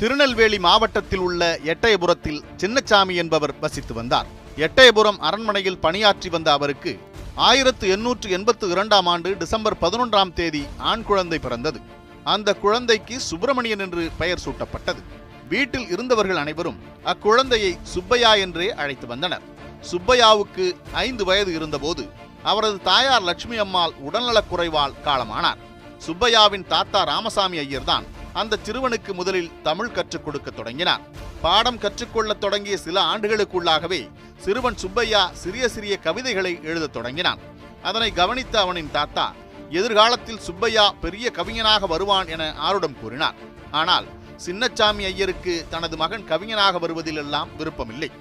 திருநெல்வேலி மாவட்டத்தில் உள்ள எட்டயபுரத்தில் சின்னசாமி என்பவர் வசித்து வந்தார். எட்டயபுரம் அரண்மனையில் பணியாற்றி வந்த அவருக்கு 1882ஆம் ஆண்டு டிசம்பர் 11ஆம் தேதி ஆண் குழந்தை பிறந்தது. அந்த குழந்தைக்கு சுப்பிரமணியன் என்று பெயர் சூட்டப்பட்டது. வீட்டில் இருந்தவர்கள் அனைவரும் அக்குழந்தையை சுப்பையா என்றே அழைத்து வந்தனர். சுப்பையாவுக்கு 5 வயது இருந்தபோது அவரது தாயார் லட்சுமி அம்மாள் உடல்நலக்குறைவால் காலமானார். சுப்பையாவின் தாத்தா ராமசாமி ஐயர் தான் அந்த சிறுவனுக்கு முதலில் தமிழ் கற்றுக் கொடுக்க தொடங்கினார். பாடம் கற்றுக்கொள்ள தொடங்கிய சில ஆண்டுகளுக்குள்ளாகவே சிறுவன் சுப்பையா சிறிய சிறிய கவிதைகளை எழுதத் தொடங்கினான். அதனை கவனித்த அவனின் தாத்தா எதிர்காலத்தில் சுப்பையா பெரிய கவிஞனாக வருவான் என ஆருடம் கூறினார். ஆனால் சின்னசாமி ஐயருக்கு தனது மகன் கவிஞனாக வருவதில் எல்லாம் விருப்பமில்லை.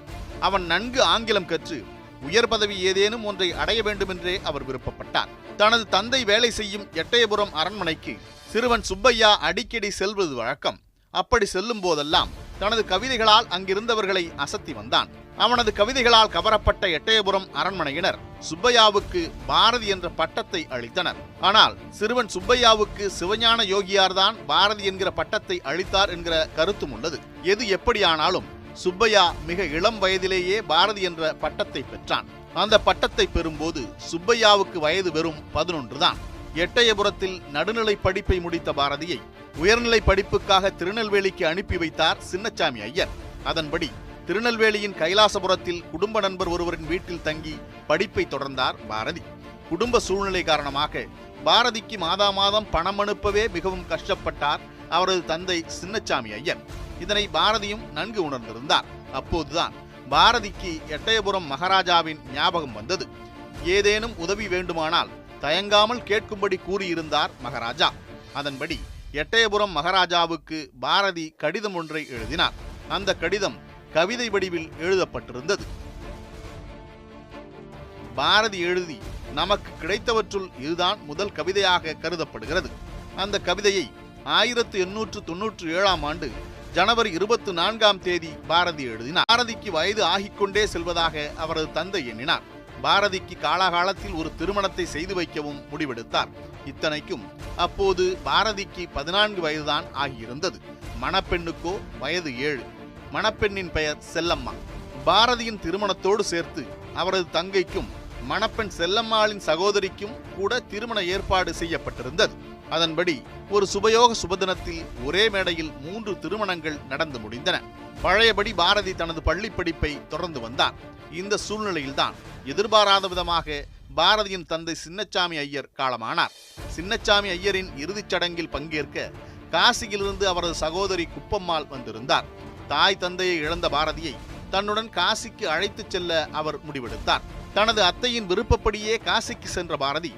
அவன் நன்கு ஆங்கிலம் கற்று உயர் பதவி ஏதேனும் ஒன்றை அடைய வேண்டுமென்றே அவர் விருப்பப்பட்டார். தனது தந்தை வேலை செய்யும் எட்டயபுரம் அரண்மனைக்கு சிறுவன் சுப்பையா அடிக்கடி செல்வது வழக்கம். அப்படி செல்லும் போதெல்லாம் தனது கவிதைகளால் அங்கிருந்தவர்களை அசத்தி வந்தான். அவனது கவிதைகளால் கவரப்பட்ட எட்டயபுரம் அரண்மனையினர் சுப்பையாவுக்கு பாரதி என்ற பட்டத்தை அளித்தனர். ஆனால் சிறுவன் சுப்பையாவுக்கு சிவஞான யோகியார்தான் பாரதி என்கிற பட்டத்தை அளித்தார் என்கிற கருத்தும் உள்ளது. எது எப்படியானாலும் சுப்பையா மிக இளம் வயதிலேயே பாரதி என்ற பட்டத்தை பெற்றான். அந்த பட்டத்தை பெறும்போது சுப்பையாவுக்கு வயது வெறும் 11 தான். எட்டயபுரத்தில் நடுநிலை படிப்பை முடித்த பாரதியை உயர்நிலை படிப்புக்காக திருநெல்வேலிக்கு அனுப்பி வைத்தார் சின்னசாமி ஐயர். அதன்படி திருநெல்வேலியின் கைலாசபுரத்தில் குடும்ப நண்பர் ஒருவரின் வீட்டில் தங்கி படிப்பை தொடர்ந்தார் பாரதி. குடும்ப சூழ்நிலை காரணமாக பாரதிக்கு மாதம் பணம் அனுப்பவே மிகவும் கஷ்டப்பட்டார் அவரது தந்தை சின்னசாமி ஐயர். இதனை பாரதியும் நன்கு உணர்ந்திருந்தார். அப்போதுதான் பாரதிக்கு எட்டயபுரம் மகாராஜாவின் ஞாபகம் வந்தது. ஏதேனும் உதவி வேண்டுமானால் தயங்காமல் கேட்கும்படி கூறியிருந்தார் மகாராஜா. அதன்படி எட்டயபுரம் மகாராஜாவுக்கு பாரதி கடிதம் ஒன்றை எழுதினார். அந்த கடிதம் கவிதை வடிவில் எழுதப்பட்டிருந்தது. பாரதி எழுதி நமக்கு கிடைத்தவற்றுள் இதுதான் முதல் கவிதையாக கருதப்படுகிறது. அந்த கவிதையை 1897ஆம் ஆண்டு ஜனவரி 24ஆம் தேதி பாரதி எழுதினார். பாரதிக்கு வயது ஆகிக்கொண்டே செல்வதாக அவரது தந்தை எண்ணினார். பாரதிக்கு காலாகாலத்தில் ஒரு திருமணத்தை செய்து வைக்கவும் முடிவெடுத்தார். இத்தனைக்கும் அப்போது பாரதிக்கு 14 வயதுதான் ஆகியிருந்தது. மணப்பெண்ணுக்கோ வயது 7. மணப்பெண்ணின் பெயர் செல்லம்மா. பாரதியின் திருமணத்தோடு சேர்த்து அவரது தங்கைக்கும் மணப்பெண் செல்லம்மாளின் சகோதரிக்கும் கூட திருமண ஏற்பாடு செய்யப்பட்டிருந்தது. அதன்படி ஒரு சுபயோக சுபதினத்தில் ஒரே மேடையில் 3 திருமணங்கள் நடந்து முடிந்தன. பழையபடி பாரதி தனது பள்ளி படிப்பை தொடர்ந்து வந்தார். இந்த சூழ்நிலையில்தான் எதிர்பாராத விதமாக பாரதியின் தந்தை சின்னசாமி ஐயர் காலமானார். சின்னசாமி ஐயரின் இறுதிச் சடங்கில் பங்கேற்க காசியிலிருந்து அவரது சகோதரி குப்பம்மாள் வந்திருந்தார். தாய் தந்தையை இழந்த பாரதியை தன்னுடன் காசிக்கு அழைத்துச் செல்ல அவர் முடிவெடுத்தார். தனது அத்தையின் விருப்பப்படியே காசிக்கு சென்ற பாரதி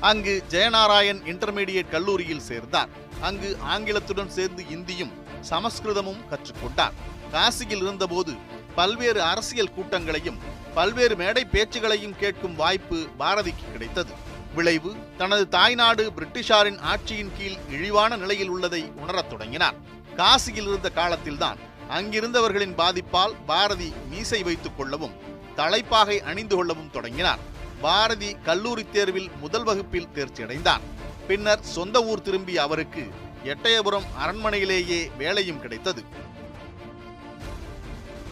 அங்கு ஜெயநாராயண் இன்டர்மீடியேட் கல்லூரியில் சேர்ந்தார். அங்கு ஆங்கிலத்துடன் சேர்ந்து இந்தியும் சமஸ்கிருதமும் கற்றுக்கொண்டார். காசியில் இருந்தபோது பல்வேறு அரசியல் கூட்டங்களையும் பல்வேறு மேடை பேச்சுகளையும் கேட்கும் வாய்ப்பு பாரதிக்கு கிடைத்தது. விளைவு தனது தாய்நாடு பிரிட்டிஷாரின் ஆட்சியின் கீழ் இழிவான நிலையில் உள்ளதை உணரத் தொடங்கினார். காசியில் இருந்த காலத்தில்தான் அங்கிருந்தவர்களின் பாதிப்பால் பாரதி மீசை வைத்துக் கொள்ளவும் தலைப்பாகை அணிந்து கொள்ளவும் தொடங்கினார். பாரதி கல்லூரி தேர்வில் முதல் வகுப்பில் தேர்ச்சியடைந்தார். பின்னர் சொந்த ஊர் திரும்பிய அவருக்கு எட்டயபுரம் அரண்மனையிலேயே வேலையும் கிடைத்தது.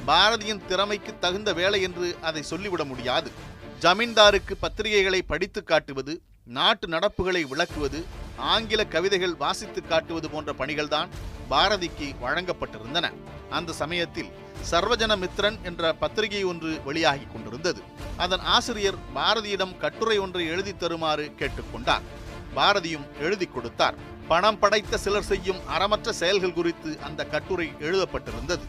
பாரதியின் திறமைக்கு தகுந்த வேலை என்று அதை சொல்லிவிட முடியாது. ஜமீன்தாருக்கு பத்திரிகைகளை படித்து காட்டுவது, நாட்டு நடப்புகளை விளக்குவது, ஆங்கில கவிதைகள் வாசித்து காட்டுவது போன்ற பணிகள்தான் பாரதிக்கு வழங்கப்பட்டிருந்தன. அந்த சமயத்தில் சர்வஜன மித்ரன் என்ற பத்திரிகை ஒன்று வெளியாகி கொண்டிருந்தது. அதன் ஆசிரியர் பாரதியிடம் கட்டுரை ஒன்றை எழுதி தருமாறு கேட்டுக்கொண்டார். பாரதியும் எழுதி கொடுத்தார். பணம் படைத்த சிலர் செய்யும் அறமற்ற செயல்கள் குறித்து அந்த கட்டுரை எழுதப்பட்டிருந்தது.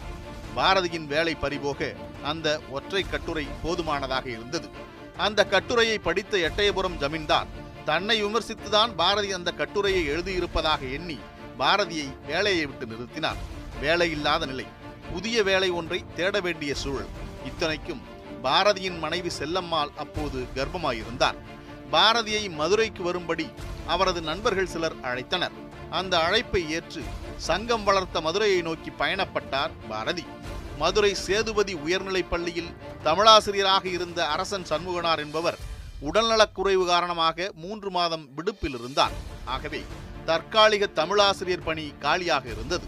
பாரதியின் வேலை பறிபோக அந்த ஒற்றை கட்டுரை போதுமானதாக இருந்தது. அந்த கட்டுரையை படித்த எட்டயபுரம் ஜமீன்தார் தன்னை விமர்சித்துதான் பாரதி அந்த கட்டுரையை எழுதியிருப்பதாக எண்ணி பாரதியை வேலையை விட்டு நிறுத்தினார். வேலையில்லாத நிலை, புதிய வேலை ஒன்றை தேட வேண்டிய சூழல். இத்தனைக்கும் பாரதியின் மனைவி செல்லம்மாள் அப்போது கர்ப்பமாயிருந்தார். பாரதியை மதுரைக்கு வரும்படி அவரது நண்பர்கள் சிலர் அழைத்தனர். அந்த அழைப்பை ஏற்று சங்கம் வளர்த்த மதுரையை நோக்கி பயணப்பட்டார் பாரதி. மதுரை சேதுபதி உயர்நிலைப் பள்ளியில் தமிழாசிரியராக இருந்த அரசன் சண்முகனார் என்பவர் உடல்நலக்குறைவு காரணமாக 3 மாதம் விடுப்பில் இருந்தார். ஆகவே தற்காலிக தமிழாசிரியர் பணி காலியாக இருந்தது.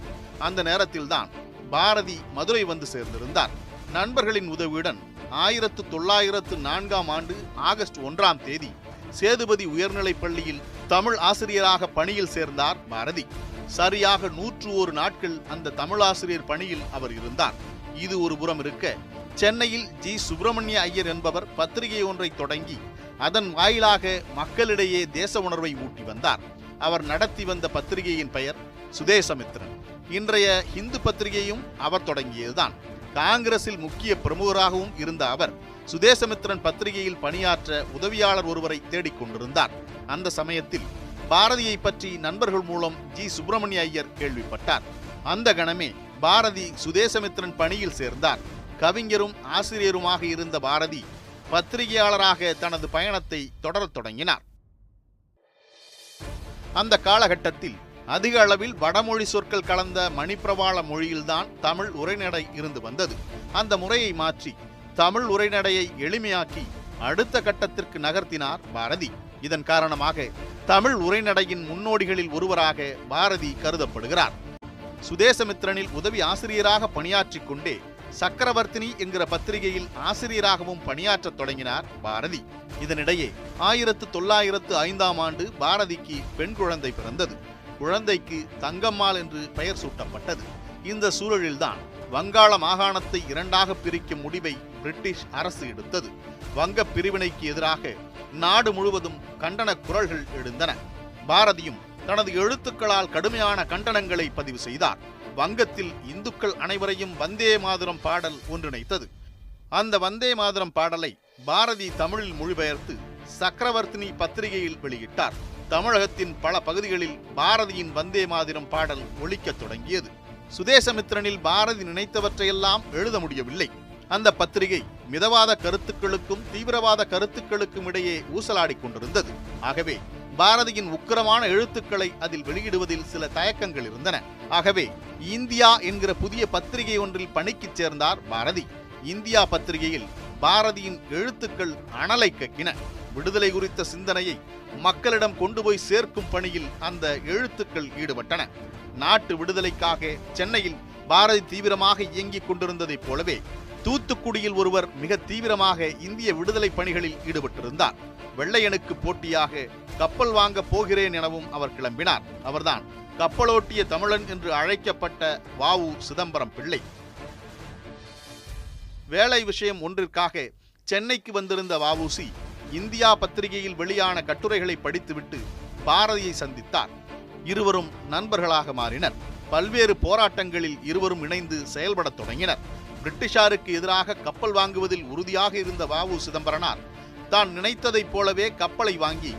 அந்த நேரத்தில்தான் பாரதி மதுரை வந்து சேர்ந்திருந்தார். நண்பர்களின் உதவியுடன் 1904ஆம் ஆண்டு ஆகஸ்ட் 1ஆம் தேதி சேதுபதி உயர்நிலைப் பள்ளியில் தமிழ் ஆசிரியராக பணியில் சேர்ந்தார் பாரதி. சரியாக 101 நாட்கள் அந்த தமிழ் ஆசிரியர் பணியில் அவர் இருந்தார். இது ஒரு புறம் இருக்க, சென்னையில் ஜி. சுப்பிரமணிய ஐயர் என்பவர் பத்திரிகை ஒன்றை தொடங்கி அதன் வாயிலாக மக்களிடையே தேச உணர்வை ஊட்டி வந்தார். அவர் நடத்தி வந்த பத்திரிகையின் பெயர் சுதேசமித்திரன். இன்றைய இந்து பத்திரிகையும் அவர் தொடங்கியதுதான். காங்கிரஸில் முக்கிய பிரமுகராகவும் இருந்த அவர் சுதேசமித்திரன் பத்திரிகையில் பணியாற்ற உதவியாளர் ஒருவரை தேடிக்கொண்டிருந்தார். அந்த சமயத்தில் பாரதியை பற்றி நண்பர்கள் மூலம் ஜி. சுப்பிரமணிய ஐயர் கேள்விப்பட்டார். அந்த கணமே பாரதி சுதேசமித்திரன் பணியில் சேர்ந்தார். கவிஞரும் ஆசிரியருமாக இருந்த பாரதி பத்திரிகையாளராக தனது பயணத்தை தொடரத் தொடங்கினார். அந்த காலகட்டத்தில் அதிக அளவில் வடமொழி சொற்கள் கலந்த மணிப்பிரவாள மொழியில்தான் தமிழ் உரைநடை இருந்து வந்தது. அந்த முறையை மாற்றி தமிழ் உரைநடையை எளிமையாக்கி அடுத்த கட்டத்திற்கு நகர்த்தினார் பாரதி. இதன் காரணமாக தமிழ் உரைநடையின் முன்னோடிகளில் ஒருவராக பாரதி கருதப்படுகிறார். சுதேசமித்திரனில் உதவி ஆசிரியராக பணியாற்றிக் கொண்டே சக்கரவர்த்தினி என்கிற பத்திரிகையில் ஆசிரியராகவும் பணியாற்றத் தொடங்கினார் பாரதி. இதனிடையே 1905ஆம் ஆண்டு பாரதிக்கு பெண் குழந்தை பிறந்தது. குழந்தைக்கு தங்கம்மாள் என்று பெயர் சூட்டப்பட்டது. இந்த சூழலில்தான் வங்காள மாகாணத்தை இரண்டாக பிரிக்கும் முடிவை பிரிட்டிஷ் அரசு எடுத்தது. வங்க பிரிவினைக்கு எதிராக நாடு முழுவதும் கண்டன குரல்கள் எழுந்தன. பாரதியும் தனது எழுத்துக்களால் கடுமையான கண்டனங்களை பதிவு செய்தார். வங்கத்தில் இந்துக்கள் அனைவரையும் வந்தே மாதரம் பாடல் ஒன்றிணைத்தது. அந்த வந்தே மாதரம் பாடலை பாரதி தமிழில் மொழிபெயர்த்து சக்கரவர்த்தினி பத்திரிகையில் வெளியிட்டார். தமிழகத்தின் பல பகுதிகளில் பாரதியின் வந்தே மாதரம் பாடல் ஒலிக்கத் தொடங்கியது. சுதேசமித்திரனில் பாரதி நினைத்தவற்றையெல்லாம் எழுத முடியவில்லை. அந்த பத்திரிகை மிதவாத கருத்துக்களுக்கும் தீவிரவாத கருத்துக்களுக்கும் இடையே ஊசலாடிக் கொண்டிருந்தது. ஆகவே பாரதியின் உக்கிரமான எழுத்துக்களை அதில் வெளியிடுவதில் சில தயக்கங்கள் இருந்தன. ஆகவே இந்தியா என்கிற புதிய பத்திரிகை ஒன்றில் பணிக்கு சேர்ந்தார் பாரதி. இந்தியா பத்திரிகையில் பாரதியின் எழுத்துக்கள் அனலை கக்கின. விடுதலை குறித்த சிந்தனையை மக்களிடம் கொண்டு போய் சேர்க்கும் பணியில் அந்த எழுத்துக்கள் ஈடுபட்டன. நாட்டு விடுதலைக்காக சென்னையில் பாரதி தீவிரமாக இயங்கிக் கொண்டிருந்ததைப் போலவே தூத்துக்குடியில் ஒருவர் மிக தீவிரமாக இந்திய விடுதலை பணிகளில் ஈடுபட்டிருந்தார். வெள்ளையனுக்கு போட்டியாக கப்பல் வாங்க போகிறேன் எனவும் அவர் கிளம்பினார். அவர்தான் கப்பலோட்டிய தமிழன் என்று அழைக்கப்பட்ட வ.உ. சிதம்பரம் பிள்ளை. வேலை விஷயம் ஒன்றிற்காக சென்னைக்கு வந்திருந்த வ.உ.சி. இந்தியா பத்திரிகையில் வெளியான கட்டுரைகளை படித்துவிட்டு பாரதியை சந்தித்தார். இருவரும் நண்பர்களாக மாறினர். பல்வேறு போராட்டங்களில் இருவரும் இணைந்து செயல்படத் தொடங்கினர். பிரிட்டிஷாருக்கு எதிராக கப்பல் வாங்குவதில் உறுதியாக இருந்த வ.உ. சிதம்பரனார் தான் நினைத்ததைப் போலவே கப்பலை வாங்கி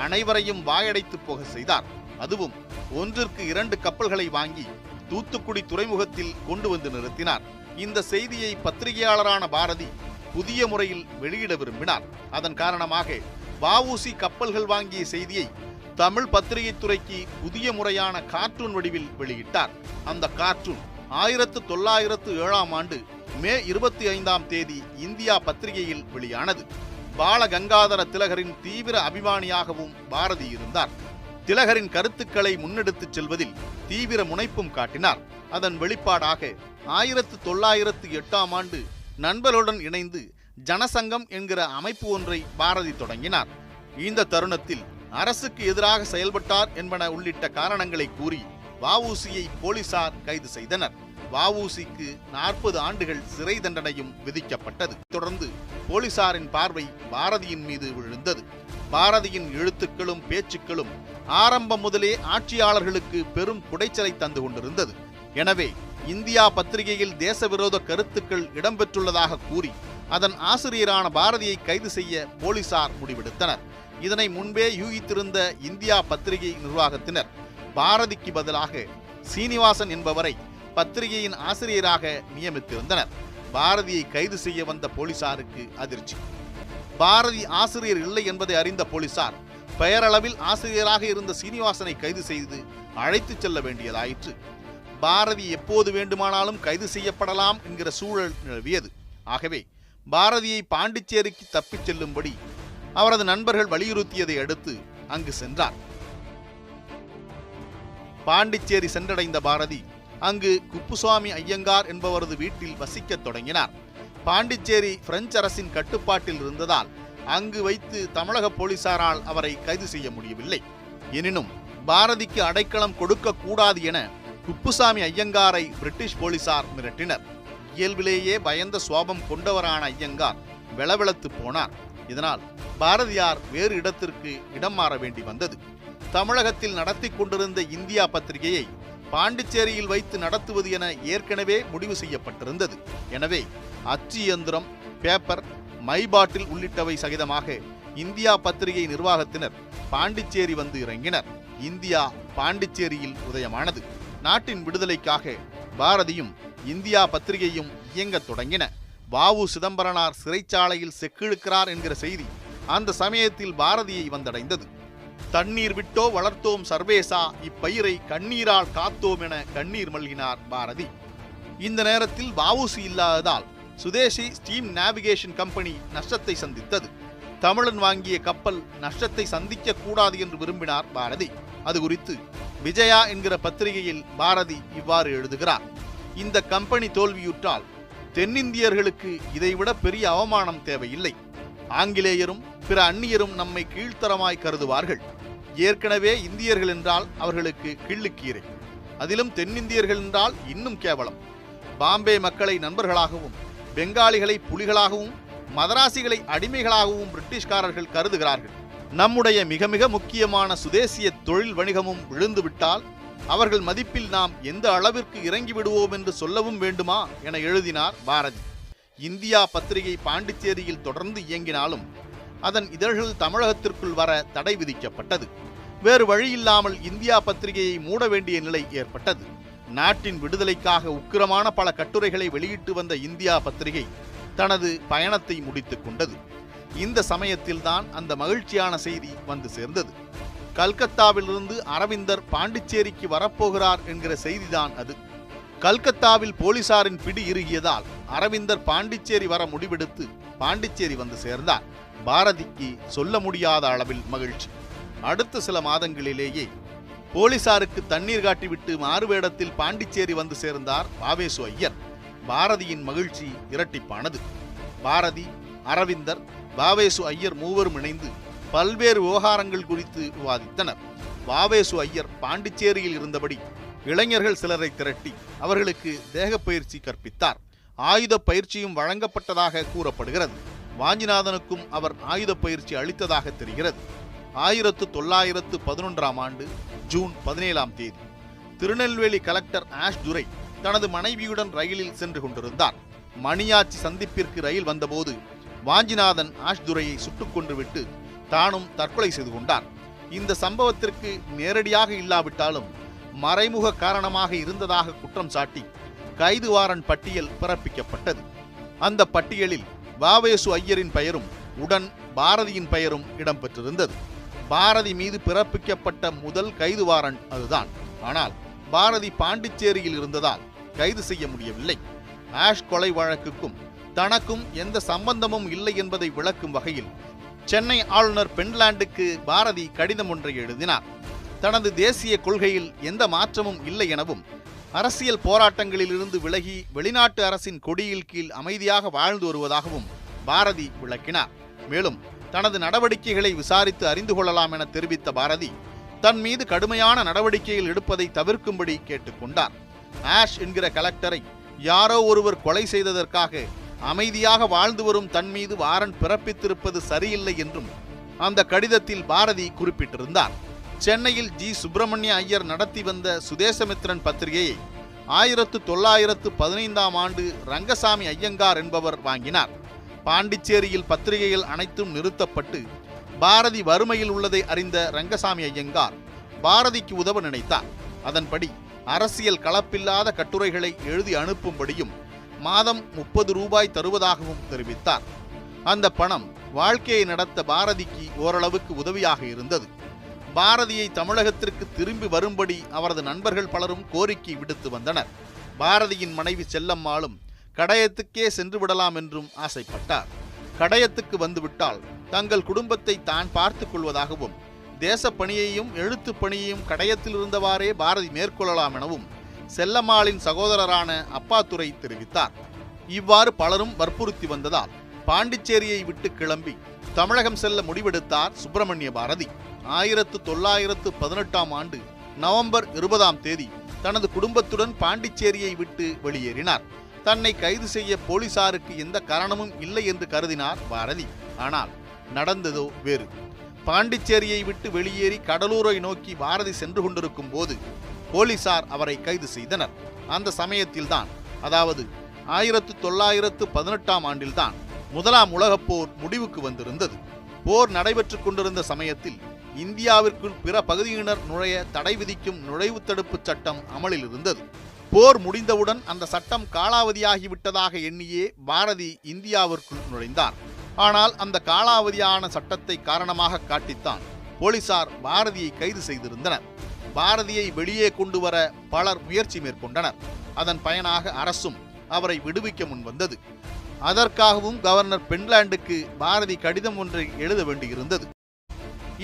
அனைவரையும் வாயடைத்து போக செய்தார். அதுவும் ஒன்றிற்கு 2 கப்பல்களை வாங்கி தூத்துக்குடி துறைமுகத்தில் கொண்டு வந்து நிறுத்தினார். இந்த செய்தியை பத்திரிகையாளரான பாரதி புதிய முறையில் வெளியிட விரும்பினார். அதன் காரணமாக வ.உ.சி. கப்பல்கள் வாங்கிய செய்தியை தமிழ் பத்திரிகை துறைக்கு புதிய முறையான கார்ட்டூன் வடிவில் வெளியிட்டார். அந்த கார்ட்டூன் 1907ஆம் ஆண்டு மே 25ஆம் தேதி இந்தியா பத்திரிகையில் வெளியானது. பாலகங்காதர திலகரின் தீவிர அபிமானியாகவும் பாரதி இருந்தார். திலகரின் கருத்துக்களை முன்னெடுத்துச் செல்வதில் தீவிர முனைப்பும் காட்டினார். அதன் வெளிப்பாடாக 1908ஆம் ஆண்டு நண்பர்களுடன் இணைந்து ஜனசங்கம் என்கிற அமைப்பு ஒன்றை பாரதி தொடங்கினார். இந்த தருணத்தில் அரசுக்கு எதிராக செயல்பட்டார் என்பன உள்ளிட்ட காரணங்களை கூறி வ.உ.சி.யை போலீசார் கைது செய்தனர். வ.உ.சி.க்கு 40 ஆண்டுகள் சிறை தண்டனையும் விதிக்கப்பட்டது. தொடர்ந்து போலீசாரின் பார்வை பாரதியின் மீது விழுந்தது. பாரதியின் எழுத்துக்களும் பேச்சுக்களும் ஆரம்பம் முதலே ஆட்சியாளர்களுக்கு பெரும் குடைச்சலை தந்து கொண்டிருந்தது. எனவே இந்தியா பத்திரிகையில் தேசவிரோத கருத்துக்கள் இடம்பெற்றுள்ளதாக கூறி அதன் ஆசிரியரான பாரதியை கைது செய்ய போலீசார் முடிவெடுத்தனர். இதனை முன்பே யூகித்திருந்த இந்தியா பத்திரிகை நிர்வாகத்தினர் பாரதிக்கு பதிலாக சீனிவாசன் என்பவரை பத்திரிகையின் ஆசிரியராக நியமித்திருந்தனர். பாரதியை கைது செய்ய வந்த போலீசாருக்கு அதிர்ச்சி. பாரதி ஆசிரியர் இல்லை என்பதை அறிந்த போலீசார் பெயரளவில் ஆசிரியராக இருந்த சீனிவாசனை கைது செய்து அழைத்துச் செல்ல வேண்டியதாயிற்று. பாரதி எப்போது வேண்டுமானாலும் கைது செய்யப்படலாம் என்கிற சூழல் நிலவியது. ஆகவே பாரதியை பாண்டிச்சேரிக்கு தப்பிச் செல்லும்படி அவரது நண்பர்கள் வலியுறுத்தியதை அடுத்து அங்கு சென்றார். பாண்டிச்சேரி சென்றடைந்த பாரதி அங்கு குப்புசாமி ஐயங்கார் என்பவரது வீட்டில் வசிக்கத் தொடங்கினார். பாண்டிச்சேரி பிரெஞ்சு அரசின் கட்டுப்பாட்டில் இருந்ததால் அங்கு வைத்து தமிழக போலீசாரால் அவரை கைது செய்ய முடியவில்லை. எனினும் பாரதிக்கு அடைக்கலம் கொடுக்க கூடாது என குப்புசாமி ஐயங்காரை பிரிட்டிஷ் போலீசார் மிரட்டினர். இயல்பிலேயே பயந்த சுவாபம் கொண்டவரான ஐயங்கார் வெளவெளத்து போனார். இதனால் பாரதியார் வேறு இடத்திற்கு இடம் மாற வேண்டி வந்தது. தமிழகத்தில் நடத்தி கொண்டிருந்த இந்தியா பத்திரிகையை பாண்டிச்சேரியில் வைத்து நடத்துவது என ஏற்கனவே முடிவு செய்யப்பட்டிருந்தது. எனவே அச்சு இயந்திரம், பேப்பர், மை பாட்டில் உள்ளிட்டவை சகிதமாக இந்தியா பத்திரிகை நிர்வாகத்தினர் பாண்டிச்சேரி வந்து இறங்கினர். இந்தியா பாண்டிச்சேரியில் உதயமானது. நாட்டின் விடுதலைக்காக பாரதியும் இந்தியா பத்திரிகையும் இயங்கத் தொடங்கின. வ.உ. சிதம்பரனார் சிறைச்சாலையில் செக்கிழுக்கிறார் என்கிற செய்தி அந்த சமயத்தில் பாரதியை வந்தடைந்தது. தண்ணீர் விட்டோ வளர்த்தோம் சர்வேசா, இப்பயிரை கண்ணீரால் காத்தோம் என கண்ணீர் மல்கினார் பாரதி. இந்த நேரத்தில் வ.உ.சி இல்லாததால் சுதேசி ஸ்டீம் நேவிகேஷன் கம்பெனி நஷ்டத்தை சந்தித்தது. தமிழன் வாங்கிய கப்பல் நஷ்டத்தை சந்திக்க கூடாது என்று விரும்பினார் பாரதி. அது குறித்து விஜயா என்கிற பத்திரிகையில் பாரதி இவ்வாறு எழுதுகிறார்: இந்த கம்பெனி தோல்வியுற்றால் தென்னிந்தியர்களுக்கு இதைவிட பெரிய அவமானம் தேவையில்லை. ஆங்கிலேயரும் பிற அந்நியரும் நம்மை கீழ்த்தரமாய் கருதுவார்கள். ஏற்கனவே இந்தியர்கள் என்றால் அவர்களுக்கு கிள்ளுக்கீரை, அதிலும் தென்னிந்தியர்கள் என்றால் இன்னும் கேவலம். பாம்பே மக்களை நண்பர்களாகவும், பெங்காலிகளை புலிகளாகவும், மதராசிகளை அடிமைகளாகவும் பிரிட்டிஷ்காரர்கள் கருதுகிறார்கள். நம்முடைய மிக மிக முக்கியமான சுதேசிய தொழில் வணிகமும் விழுந்துவிட்டால் அவர்கள் மதிப்பில் நாம் எந்த அளவிற்கு இறங்கி விடுவோம் என்று சொல்லவும் வேண்டுமா என எழுதினார் பாரதி. இந்தியா பத்திரிகை பாண்டிச்சேரியில் தொடர்ந்து இயங்கினாலும் அதன் இதழ்கள் தமிழகத்திற்குள் வர தடை விதிக்கப்பட்டது. வேறு வழியில்லாமல் இந்தியா பத்திரிகையை மூட வேண்டிய நிலை ஏற்பட்டது. நாட்டின் விடுதலைக்காக உக்கிரமான பல கட்டுரைகளை வெளியிட்டு வந்த இந்தியா பத்திரிகை தனது பயணத்தை முடித்துக் கொண்டது. இந்த சமயத்தில்தான் அந்த மகிழ்ச்சியான செய்தி வந்து சேர்ந்தது. கல்கத்தாவிலிருந்து அரவிந்தர் பாண்டிச்சேரிக்கு வரப்போகிறார் என்கிற செய்திதான் அது. கல்கத்தாவில் போலீசாரின் பிடி இறுகியதால் அரவிந்தர் பாண்டிச்சேரி வர முடிவெடுத்து பாண்டிச்சேரி வந்து சேர்ந்தார். பாரதிக்கு சொல்ல முடியாத அளவில் மகிழ்ச்சி. அடுத்த சில மாதங்களிலேயே போலீசாருக்கு தண்ணீர் காட்டிவிட்டு மாறுவேடத்தில் பாண்டிச்சேரி வந்து சேர்ந்தார் வாவேசு ஐயர். பாரதியின் மகிழ்ச்சி இரட்டிப்பானது. பாரதி, அரவிந்தர், வாவேசு ஐயர் மூவரும் இணைந்து பல்வேறு விவகாரங்கள் குறித்து விவாதித்தனர். வாவேசு ஐயர் பாண்டிச்சேரியில் இருந்தபடி இளைஞர்கள் சிலரை திரட்டி அவர்களுக்கு தேக பயிற்சி கற்பித்தார். ஆயுத பயிற்சியும் வழங்கப்பட்டதாக கூறப்படுகிறது. வாஞ்சிநாதனுக்கும் அவர் ஆயுத பயிற்சி அளித்ததாக தெரிகிறது. 1911ஆம் ஆண்டு ஜூன் 17ஆம் தேதி திருநெல்வேலி கலெக்டர் ஆஷ் துரை தனது மனைவியுடன் ரயிலில் சென்று கொண்டிருந்தார். மணியாச்சி சந்திப்பிற்கு ரயில் வந்தபோது வாஞ்சிநாதன் ஆஷ் துரையை சுட்டுக் கொன்று விட்டு தானும் தற்கொலை செய்து கொண்டார். இந்த சம்பவத்திற்கு நேரடியாக இல்லாவிட்டாலும் மறைமுக காரணமாக இருந்ததாக குற்றம் சாட்டி கைது வாரண்ட் பட்டியல் பிறப்பிக்கப்பட்டது. அந்த பட்டியலில் வாவேசு ஐயரின் பெயரும் உடன் பாரதியின் பெயரும் இடம்பெற்றிருந்தது. பாரதி மீது பிறப்பிக்கப்பட்ட முதல் கைது வாரண்ட் அதுதான். ஆனால் பாரதி பாண்டிச்சேரியில் இருந்ததால் கைது செய்ய முடியவில்லை. ஆஷ் கொலை வழக்குக்கும் தனக்கும் எந்த சம்பந்தமும் இல்லை என்பதை விளக்கும் வகையில் சென்னை ஆளுநர் பென்லாண்டுக்கு பாரதி கடிதம் ஒன்றை எழுதினார். தனது தேசிய கொள்கையில் எந்த மாற்றமும் இல்லை எனவும் அரசியல் போராட்டங்களிலிருந்து விலகி வெளிநாட்டு அரசின் கொடியில் கீழ் அமைதியாக வாழ்ந்து வருவதாகவும் பாரதி விளக்கினார். மேலும் தனது நடவடிக்கைகளை விசாரித்து அறிந்து கொள்ளலாம் என தெரிவித்த பாரதி தன் மீது கடுமையான நடவடிக்கைகள் எடுப்பதை தவிர்க்கும்படி கேட்டுக்கொண்டார். ஆஷ் என்கிற கலெக்டரை யாரோ ஒருவர் கொலை செய்ததற்காக அமைதியாக வாழ்ந்து வரும் தன் மீது வாரண்ட் பிறப்பித்திருப்பது சரியில்லை என்றும் அந்த கடிதத்தில் பாரதி குறிப்பிட்டிருந்தார். சென்னையில் ஜி. சுப்பிரமணிய ஐயர் நடத்தி வந்த சுதேசமித்திரன் பத்திரிகையை 1915ஆம் ஆண்டு ரங்கசாமி ஐயங்கார் என்பவர் வாங்கினார். பாண்டிச்சேரியில் பத்திரிகைகள் அனைத்தும் நிறுத்தப்பட்டு பாரதி வறுமையில் உள்ளதை அறிந்த ரங்கசாமி ஐயங்கார் பாரதிக்கு உதவ நினைத்தார். அதன்படி அரசியல் கலப்பில்லாத கட்டுரைகளை எழுதி அனுப்பும்படியும் மாதம் 30 ரூபாய் தருவதாகவும் தெரிவித்தார். அந்த பணம் வாழ்க்கையை நடத்த பாரதிக்கு ஓரளவுக்கு உதவியாக இருந்தது. பாரதியை தமிழகத்திற்கு திரும்பி வரும்படி அவரது நண்பர்கள் பலரும் கோரிக்கை விடுத்து வந்தனர். பாரதியின் மனைவி செல்லம்மாளும் கடையத்துக்கே சென்று விடலாம் என்றும் ஆசைப்பட்டார். கடையத்துக்கு வந்துவிட்டால் தங்கள் குடும்பத்தை தான் பார்த்துக் கொள்வதாகவும் தேச பணியையும் எழுத்து பணியையும் கடையத்தில் இருந்தவாறே பாரதி மேற்கொள்ளலாம் எனவும் செல்லம்மாளின் சகோதரரான அப்பாத்துரை தெரிவித்தார். இவ்வாறு பலரும் வற்புறுத்தி வந்ததால் பாண்டிச்சேரியை விட்டு கிளம்பி தமிழகம் செல்ல முடிவெடுத்தார் சுப்பிரமணிய பாரதி. 1918ஆம் ஆண்டு நவம்பர் 20ஆம் தேதி தனது குடும்பத்துடன் பாண்டிச்சேரியை விட்டு வெளியேறினார். தன்னை கைது செய்ய போலீசாருக்கு எந்த காரணமும் இல்லை என்று கருதினார் பாரதி. ஆனால் நடந்ததோ வேறு. பாண்டிச்சேரியை விட்டு வெளியேறி கடலூரை நோக்கி பாரதி சென்று கொண்டிருக்கும் போது போலீசார் அவரை கைது செய்தனர். அந்த சமயத்தில்தான், அதாவது 1918ஆம் ஆண்டில்தான் முதலாம் உலகப் போர் முடிவுக்கு வந்திருந்தது. போர் நடைபெற்றுக் கொண்டிருந்த சமயத்தில் இந்தியாவிற்குள் பிற பகுதியினர் நுழைய தடை விதிக்கும் நுழைவு தடுப்பு சட்டம் அமலில் இருந்தது. போர் முடிந்தவுடன் அந்த சட்டம் காலாவதியாகிவிட்டதாக எண்ணியே பாரதி இந்தியாவிற்குள் நுழைந்தார். ஆனால் அந்த காலாவதியான சட்டத்தை காரணமாக காட்டித்தான் போலீசார் பாரதியை கைது செய்திருந்தனர். பாரதியை வெளியே கொண்டு வர பலர் முயற்சி மேற்கொண்டனர். அதன் பயனாக அரசும் அவரை விடுவிக்க முன்வந்தது. அதற்காகவும் கவர்னர் பென்லாண்டுக்கு பாரதி கடிதம் ஒன்றை எழுத வேண்டியிருந்தது.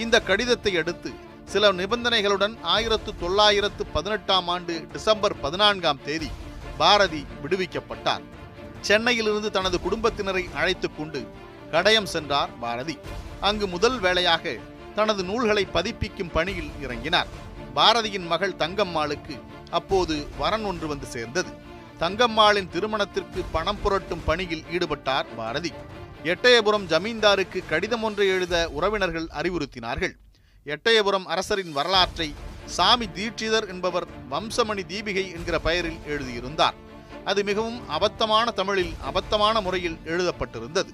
இந்த கடிதத்தை அடுத்து சில நிபந்தனைகளுடன் 1918ஆம் ஆண்டு டிசம்பர் 14ஆம் தேதி பாரதி விடுவிக்கப்பட்டார். சென்னையிலிருந்து தனது குடும்பத்தினரை அழைத்துக் கொண்டு கடையம் சென்றார் பாரதி. அங்கு முதல் வேளையாக தனது நூல்களை பதிப்பிக்கும் பணியில் இறங்கினார். பாரதியின் மகள் தங்கம்மாளுக்கு அப்போது வரன் ஒன்று வந்து சேர்ந்தது. தங்கம்மாளின் திருமணத்திற்கு பணம் புரட்டும் பணியில் ஈடுபட்டார் பாரதி. எட்டயபுரம் ஜமீன்தாருக்கு கடிதம் ஒன்றை எழுத உறவினர்கள் அறிவுறுத்தினார்கள். எட்டயபுரம் அரசரின் வரலாற்றை சாமி தீட்சிதர் என்பவர் வம்சமணி தீபிகை என்கிற பெயரில் எழுதியிருந்தார். அது மிகவும் அபத்தமான தமிழில் அபத்தமான முறையில் எழுதப்பட்டிருந்தது.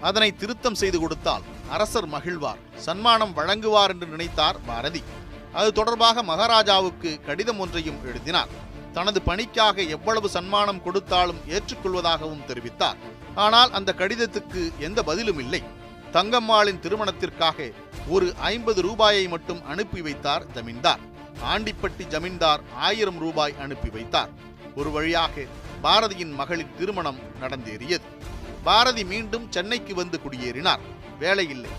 அதனை திருத்தம் செய்து கொடுத்தால் அரசர் மகிழ்வார், சன்மானம் வழங்குவார் என்று நினைத்தார் பாரதி. அது தொடர்பாக மகாராஜாவுக்கு கடிதம் ஒன்றையும் எழுதினார். தனது பணிக்காக எவ்வளவு சன்மானம் கொடுத்தாலும் ஏற்றுக்கொள்வதாகவும் தெரிவித்தார். ஆனால் அந்த கடிதத்துக்கு எந்த பதிலும் இல்லை. தங்கம்மாளின் திருமணத்திற்காக ஒரு 50 ரூபாயை மட்டும் அனுப்பி வைத்தார் ஜமீன்தார். ஆண்டிப்பட்டி ஜமீன்தார் 1000 ரூபாய் அனுப்பி வைத்தார். ஒரு வழியாக பாரதியின் மகளின் திருமணம் நடந்தேறியது. பாரதி மீண்டும் சென்னைக்கு வந்து குடியேறினார். வேலையில்லை.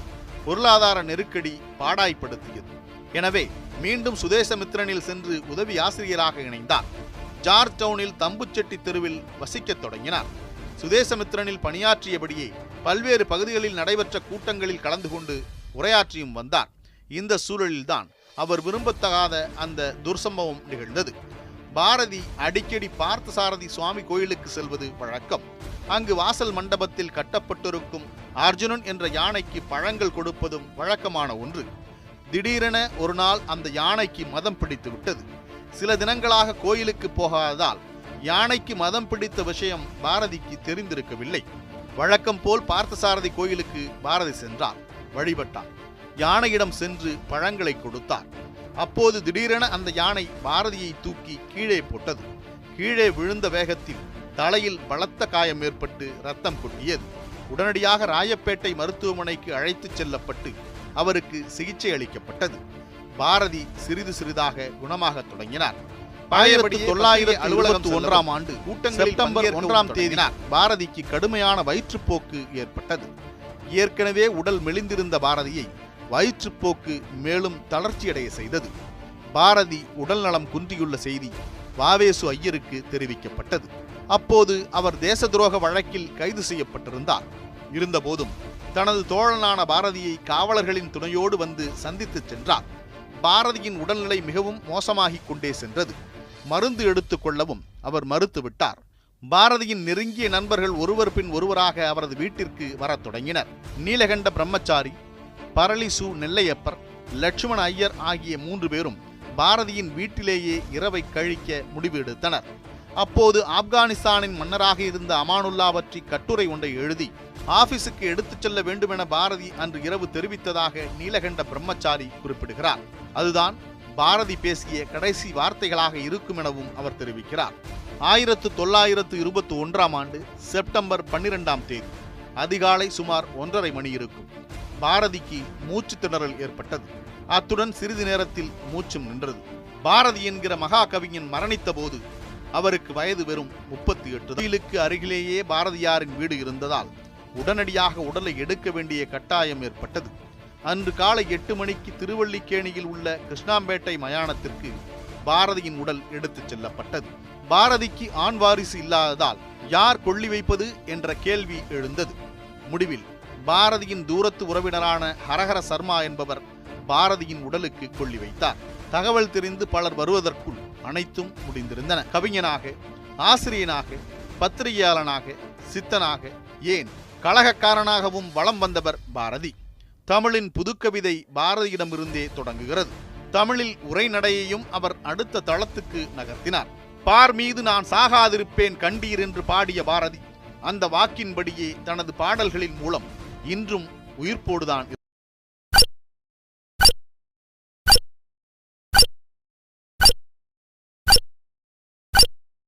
பொருளாதார நெருக்கடி பாடாய்ப்படுத்தியது. எனவே மீண்டும் சுதேசமித்திரனில் சென்று உதவி ஆசிரியராக இணைந்தார். ஜார்ஜ் டவுனில் தம்புச்செட்டி தெருவில் வசிக்கத் தொடங்கினார். சுதேசமித்திரனில் பணியாற்றியபடியே பல்வேறு பகுதிகளில் நடைபெற்ற கூட்டங்களில் கலந்து கொண்டு உரையாற்றியும் வந்தார். இந்த சூழலில்தான் அவர் விரும்பத்தகாத அந்த துர்சம்பவம் நிகழ்ந்தது. பாரதி அடிக்கடி பார்த்தசாரதி சுவாமி கோயிலுக்கு செல்வது வழக்கம். அங்கு வாசல் மண்டபத்தில் கட்டப்பட்டிருக்கும் அர்ஜுனன் என்ற யானைக்கு பழங்கள் கொடுப்பதும் வழக்கமான ஒன்று. திடீரென ஒரு நாள் அந்த யானைக்கு மதம் பிடித்து விட்டது. சில தினங்களாக கோயிலுக்கு போகாததால் யானைக்கு மதம் பிடித்த விஷயம் பாரதிக்கு தெரிந்திருக்கவில்லை. வழக்கம் போல் பார்த்தசாரதி கோயிலுக்கு பாரதி சென்றார், வழிபட்டார். யானையிடம் சென்று பழங்களை கொடுத்தார். அப்போது திடீரென அந்த யானை பாரதியை தூக்கி கீழே போட்டது. கீழே விழுந்த வேகத்தில் தலையில் பலத்த காயம் ஏற்பட்டு ரத்தம் கொட்டியது. உடனடியாக ராயப்பேட்டை மருத்துவமனைக்கு அழைத்துச் செல்லப்பட்டு அவருக்கு சிகிச்சை அளிக்கப்பட்டது. பாரதி சிறிது சிறிதாக குணமாக தொடங்கினார். 1921ஆம் ஆண்டு செப்டம்பர் 1ஆம் தேதி பாரதிக்கு கடுமையான வயிற்றுப்போக்கு ஏற்பட்டது. ஏற்கனவே உடல் மெலிந்திருந்த பாரதியை வயிற்றுப்போக்கு மேலும் தளர்ச்சியடைய செய்தது. பாரதி உடல் நலம் குன்றியுள்ள செய்தி வாவேசு ஐயருக்கு தெரிவிக்கப்பட்டது. அப்போது அவர் தேச துரோக வழக்கில் கைது செய்யப்பட்டிருந்தார். இருந்தபோதும் தனது தோழனான பாரதியை காவலர்களின் துணையோடு வந்து சந்தித்து சென்றார். பாரதியின் உடல்நிலை மிகவும் மோசமாகிக் கொண்டே சென்றது. மருந்து எடுத்துக் கொள்ளவும் அவர் மறுத்துவிட்டார். பாரதியின் நெருங்கிய நண்பர்கள் ஒருவர் பின் ஒருவராக அவரது வீட்டிற்கு வரத் தொடங்கினர். நீலகண்ட பிரம்மச்சாரி, பரளிசு நெல்லையப்பர், லட்சுமண ஐயர் ஆகிய 3 பேரும் பாரதியின் வீட்டிலேயே இரவை கழிக்க முடிவு எடுத்தனர். அப்போது ஆப்கானிஸ்தானின் மன்னராக இருந்த அமானுல்லா பற்றி கட்டுரை ஒன்றை எழுதி ஆபீஸுக்கு எடுத்துச் செல்ல வேண்டுமென பாரதி அன்று இரவு தெரிவித்ததாக நீலகண்ட பிரம்மச்சாரி குறிப்பிடுகிறார். அதுதான் பாரதி பேசிய கடைசி வார்த்தைகளாக இருக்கும் எனவும் அவர் தெரிவிக்கிறார். 1921ஆம் ஆண்டு செப்டம்பர் 12ஆம் தேதி அதிகாலை சுமார் 1:30 மணி இருக்கும். பாரதிக்கு மூச்சு திணறல் ஏற்பட்டது. அத்துடன் சிறிது நேரத்தில் மூச்சும் நின்றது. பாரதி என்கிற மகா கவிஞன் மரணித்த போது அவருக்கு வயது வெறும் 38. கோயிலுக்கு அருகிலேயே பாரதியாரின் வீடு இருந்ததால் உடனடியாக உடலை எடுக்க வேண்டிய கட்டாயம் ஏற்பட்டது. அன்று காலை 8 மணிக்கு திருவல்லிக்கேணியில் உள்ள கிருஷ்ணாம்பேட்டை மயானத்திற்கு பாரதியின் உடல் எடுத்துச் செல்லப்பட்டது. பாரதிக்கு ஆண் வாரிசு இல்லாததால் யார் கொள்ளி வைப்பது என்ற கேள்வி எழுந்தது. முடிவில் பாரதியின் தூரத்து உறவினரான ஹரஹர சர்மா என்பவர் பாரதியின் உடலுக்கு கொள்ளி வைத்தார். தகவல் தெரிந்து பலர் வருவதற்குள் அனைத்தும் முடிந்திருந்தன. கவிஞனாக, ஆசிரியனாக, பத்திரிகையாளனாக, சித்தனாக, ஏன் கழகக்காரனாகவும் வலம் வந்தவர் பாரதி. தமிழின் புதுக்கவிதை பாரதியிடமிருந்தே தொடங்குகிறது. தமிழில் உரைநடையையும் அவர் அடுத்த தளத்துக்கு நகர்த்தினார். பார் மீது நான் சாகாதிருப்பேன் கண்டீர் என்று பாடிய பாரதி அந்த வாக்கின்படியே தனது பாடல்களின் மூலம் இன்றும் உயிர்ப்போடுதான்